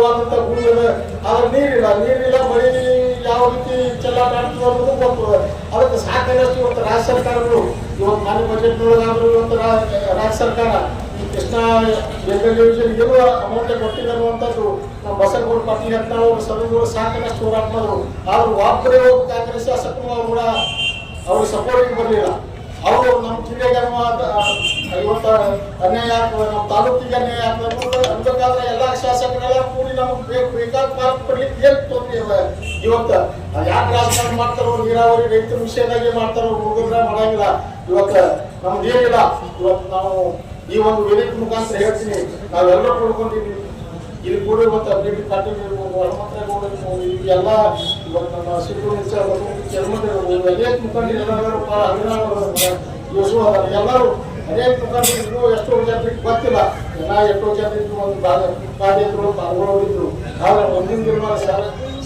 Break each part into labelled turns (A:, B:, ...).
A: ಅದ್ಭುತವಾದಂಥ ಭೂಮಿ ಅದ. ಆದ್ರೆ ನೀರಿಲ್ಲ ಮಳೆ ಯಾವ ರೀತಿ ಚೆಲ್ಲಾಟ ಆಗ್ತದೆ ಅನ್ನೋದು ಗೊತ್ತು. ಅದಕ್ಕೆ ಸಾಕಷ್ಟು ಇವತ್ತು ರಾಜ್ಯ ಸರ್ಕಾರಗಳು ಇವತ್ತು ಮಾನ್ಯ ಬಜೆಟ್ನೊಳಗಾದರೂ ಇವತ್ತು ರಾಜ್ಯ ಸರ್ಕಾರ ಈ ಕೃಷ್ಣಾ ಯೋಜನೆಗೆ ಅಮೌಂಟ್ ಕೊಟ್ಟಿದೆ ಅನ್ನುವಂಥದ್ದು ನಮ್ಮ ಬಸನಗೌಡ ಪಾಟೀಲ್ ಅಂತ ಅವರು ಸಭೆಗಳು ಸಾಕಷ್ಟು ಹೋರಾಟ ಮಾಡಿದ್ರು. ಆದ್ರೂ ಒಬ್ಬರೇ ಒಬ್ಬ ಕಾಂಗ್ರೆಸ್ ಶಾಸಕರು ಕೂಡ ಅವ್ರಿಗೆ ಸಪೋರ್ಟಿಗೆ ಬರಲಿಲ್ಲ. ಅವರು ನಮ್ಮ ಜಿಲ್ಲೆಗೆ ಇವತ್ತು ಅನ್ಯಾಯ ಆಗ್ತದೆ, ನಮ್ಮ ತಾಲೂಕಿಗೆ ಅನ್ಯಾಯ ಆಗ್ತದೆ ಅನ್ಬೇಕಾದ್ರೆ ಎಲ್ಲ ಶಾಸಕರೆಲ್ಲ ಕೂಡಿ ನಮಗೆ ಬೇಕಾದ ಪಾಲಕ್ ಕೊಡ್ಲಿಕ್ಕೆ ಏನು ತೊಂದರೆ ಇದೆ. ಇವತ್ತು ಯಾಕೆ ರಾಜಕಾರಣ ಮಾಡ್ತಾರೋ, ನೀರಾವರಿ ರೈತರ ವಿಷಯದಾಗೆ ಮಾಡ್ತಾರೋ, ಹುಡುಗರ ಮಾಡಂಗಿಲ್ಲ. ಇವತ್ತು ನಮ್ದು ಏನಿಲ್ಲ. ಇವತ್ತು ನಾವು ಈ ಒಂದು ವೇದಿಕೆ ಮುಖಾಂತರ ಹೇಳ್ತೀನಿ, ನಾವೆಲ್ಲರೂ ಕೂಡ್ಕೊಂಡಿದ್ದೀವಿ. ಇಲ್ಲಿ ಕೂಡ ಇವತ್ತು ಅಭಿವೃದ್ಧಿ ಪಾಟೀಲ್ ಇರ್ಬೋದು, ಹನುಮಂತರಾಗೌಡ ಇರ್ಬೋದು, ಎಲ್ಲ ಇವತ್ತು ನಮ್ಮ ಸಿದ್ದು ಅನೇಕ ಮುಖಂಡರು ಯೋಸು ಎಲ್ಲರೂ ಅನೇಕ ಮುಖಂಡರು ಎಷ್ಟೋ ಜನರಿಗೆ ಗೊತ್ತಿಲ್ಲ. ಎಷ್ಟೋ ಜನರಿಗೆ ಒಂದು ಬಾಧ್ಯತೆಗಳು ಪಾಲ್ಗೊಳ್ಳೋದಿದ್ರು. ಆದ್ರೆ ಮುಂದಿನ ದಿನಮಾನ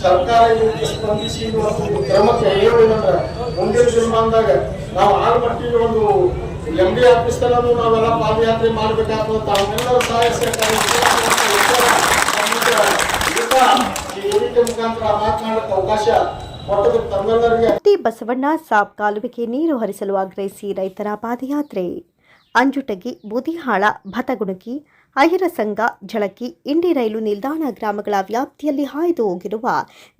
A: ಸರ್ಕಾರ ಇದಕ್ಕೆ ಸ್ಪಂದಿಸಿ ಒಂದು ಕ್ರಮಕ್ಕೆ ಹೇಳುವುದಂದ್ರೆ ಮುಂದಿನ ದಿನಮಾನದಾಗ ನಾವು ಆಲ್ಮಟ್ಟಿಗೆ ಒಂದು MD ಆಫೀಸ್ನಲ್ಲೂ ನಾವೆಲ್ಲ ಪಾದಯಾತ್ರೆ ಮಾಡಬೇಕಾಗ್ತದೆ. ತಾವೆಲ್ಲರೂ ಸಹಾಯ ಸಹಕಾರ
B: ಬಸವಣ್ಣ ಸಾಬ್ ಕಾಲುವೆಗೆ ನೀರು ಹರಿಸಲು ಆಗ್ರಹಿಸಿ ರೈತರ ಪಾದಯಾತ್ರೆ. ಅಂಜುಟಗಿ, ಬೂದಿಹಾಳ, ಭತಗುಣಗಿ, ಅಹಿರ ಸಂಘ, ಝಳಕಿ, ಇಂಡಿ ರೈಲು ನಿಲ್ದಾಣ ಗ್ರಾಮಗಳ ವ್ಯಾಪ್ತಿಯಲ್ಲಿ ಹಾಯ್ದು ಹೋಗಿರುವ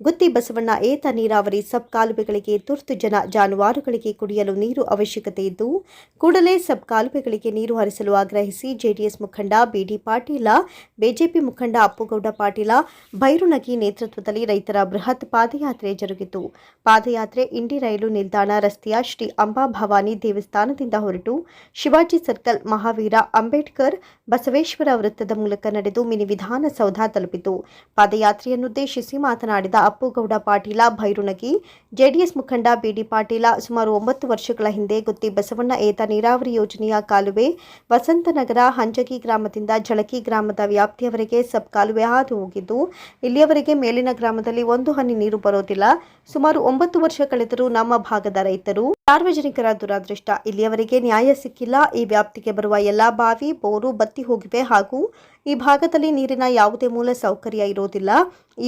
B: ಗುತ್ತಿ ಬಸವಣ್ಣ ಏತ ನೀರಾವರಿ ಸಬ್ ಕಾಲುವೆಗಳಿಗೆ ತುರ್ತು ಜಾನುವಾರುಗಳಿಗೆ ಕುಡಿಯಲು ನೀರು ಅವಶ್ಯಕತೆ ಇದ್ದು ಕೂಡಲೇ ಸಬ್ ಕಾಲುವೆಗಳಿಗೆ ನೀರು ಹರಿಸಲು ಆಗ್ರಹಿಸಿ ಜೆಡಿಎಸ್ ಮುಖಂಡ ಬಿಡಿ ಪಾಟೀಲ, ಬಿಜೆಪಿ ಮುಖಂಡ ಅಪ್ಪುಗೌಡ ಪಾಟೀಲ, ಭೈರುನಗಿ ನೇತೃತ್ವದಲ್ಲಿ ರೈತರ ಬೃಹತ್ ಪಾದಯಾತ್ರೆ ಜರುಗಿತು. ಪಾದಯಾತ್ರೆ ಇಂಡಿ ರೈಲು ನಿಲ್ದಾಣ ರಸ್ತೆಯ ಶ್ರೀ ಅಂಬಾಭವಾನಿ ದೇವಸ್ಥಾನದಿಂದ ಹೊರಟು ಶಿವಾಜಿ ಸರ್ಕಲ್, ಮಹಾವೀರ ಅಂಬೇಡ್ಕರ್, ಬಸವೇಶ್ವರ ವೃತ್ತದ ಮೂಲಕ ನಡೆದು ಮಿನಿ ವಿಧಾನಸೌಧ ತಲುಪಿತು. ಪಾದಯಾತ್ರೆಯನ್ನುದ್ದೇಶಿಸಿ ಮಾತನಾಡಿದ ಅಪ್ಪುಗೌಡ ಪಾಟೀಲ, ಭೈರುನಗಿ, ಜೆಡಿಎಸ್ ಮುಖಂಡ ಬಿಡಿ ಪಾಟೀಲ, ಸುಮಾರು 9 ವರ್ಷಗಳ ಹಿಂದೆ ಗುತ್ತಿ ಬಸವಣ್ಣ ಏತ ನೀರಾವರಿ ಯೋಜನೆಯ ಕಾಲುವೆ ವಸಂತನಗರ ಹಂಜಗಿ ಗ್ರಾಮದಿಂದ ಝಳಕಿ ಗ್ರಾಮದ ವ್ಯಾಪ್ತಿಯವರೆಗೆ ಸಬ್ ಕಾಲುವೆ ಹಾದು ಹೋಗಿದ್ದು ಇಲ್ಲಿಯವರೆಗೆ ಮೇಲಿನ ಗ್ರಾಮದಲ್ಲಿ ಒಂದು ಹನಿ ನೀರು ಬರೋದಿಲ್ಲ. ಸುಮಾರು 9 ವರ್ಷ ಕಳೆದರೂ ನಮ್ಮ ಭಾಗದ ರೈತರು, ಸಾರ್ವಜನಿಕರ ದುರಾದೃಷ್ಟ, ಇಲ್ಲಿಯವರೆಗೆ ನ್ಯಾಯ ಸಿಕ್ಕಿಲ್ಲ. ಈ ವ್ಯಾಪ್ತಿಗೆ ಬರುವ ಎಲ್ಲಾ ಬಾವಿ, ಬೋರು ಬತ್ತಿ ಹೋಗಿವೆ ಹಾಗೂ ಈ ಭಾಗದಲ್ಲಿ ನೀರಿನ ಯಾವುದೇ ಮೂಲ ಸೌಕರ್ಯ ಇರೋದಿಲ್ಲ. ಈ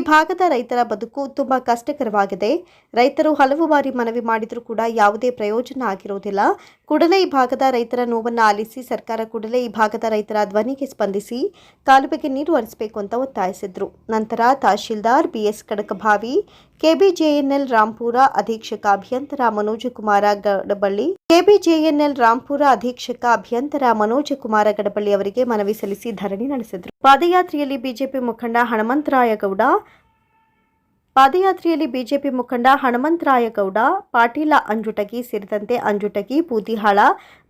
B: ಭಾಗದ ರೈತರ ಬದುಕು ತುಂಬಾ ಕಷ್ಟಕರವಾಗಿದೆ. ರೈತರು ಹಲವು ಬಾರಿ ಮನವಿ ಮಾಡಿದರೂ ಕೂಡ ಯಾವುದೇ ಪ್ರಯೋಜನ ಆಗಿರುವುದಿಲ್ಲ. ಕೂಡಲೇ ಈ ಭಾಗದ ರೈತರ ನೋವನ್ನು ಆಲಿಸಿ ಸರ್ಕಾರ ಕೂಡಲೇ ಈ ಭಾಗದ ರೈತರ ಧ್ವನಿಗೆ ಸ್ಪಂದಿಸಿ ಕಾಲುವೆಗೆ ನೀರು ಹರಿಸಬೇಕು ಅಂತ ಒತ್ತಾಯಿಸಿದ್ರು. ನಂತರ ತಹಶೀಲ್ದಾರ್ ಬಿಎಸ್ ಕಡಕಭಾವಿ, ಕೆಬಿಜೆಎನ್ಎಲ್ ರಾಂಪುರ ಅಧೀಕ್ಷಕ ಅಭಿಯಂತರ ಮನೋಜಕುಮಾರ ಗಡಬಳ್ಳಿ ಅವರಿಗೆ ಮನವಿ ಸಲ್ಲಿಸಿ ಧರಣಿ ನಡೆಸಿದರು. ಪಾದಯಾತ್ರೆಯಲ್ಲಿ ಬಿಜೆಪಿ ಮುಖಂಡ ಹನುಮಂತರಾಯಗೌಡ ಪಾಟೀಲ, ಅಂಜುಟಗಿ ಸೇರಿದಂತೆ ಅಂಜುಟಗಿ, ಬೂದಿಹಾಳ,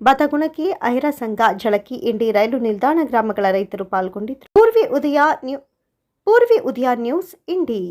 B: ಬತಗುಣಗಿ, ಅಹಿರ ಸಂಘ, ಝಳಕಿ, ಇಂಡಿ ರೈಲು ನಿಲ್ದಾಣ ಗ್ರಾಮಗಳ ರೈತರು ಪಾಲ್ಗೊಂಡಿದ್ದರು. ಪೂರ್ವಿ ಉದಯ ನ್ಯೂಸ್, ಇಂಡಿ.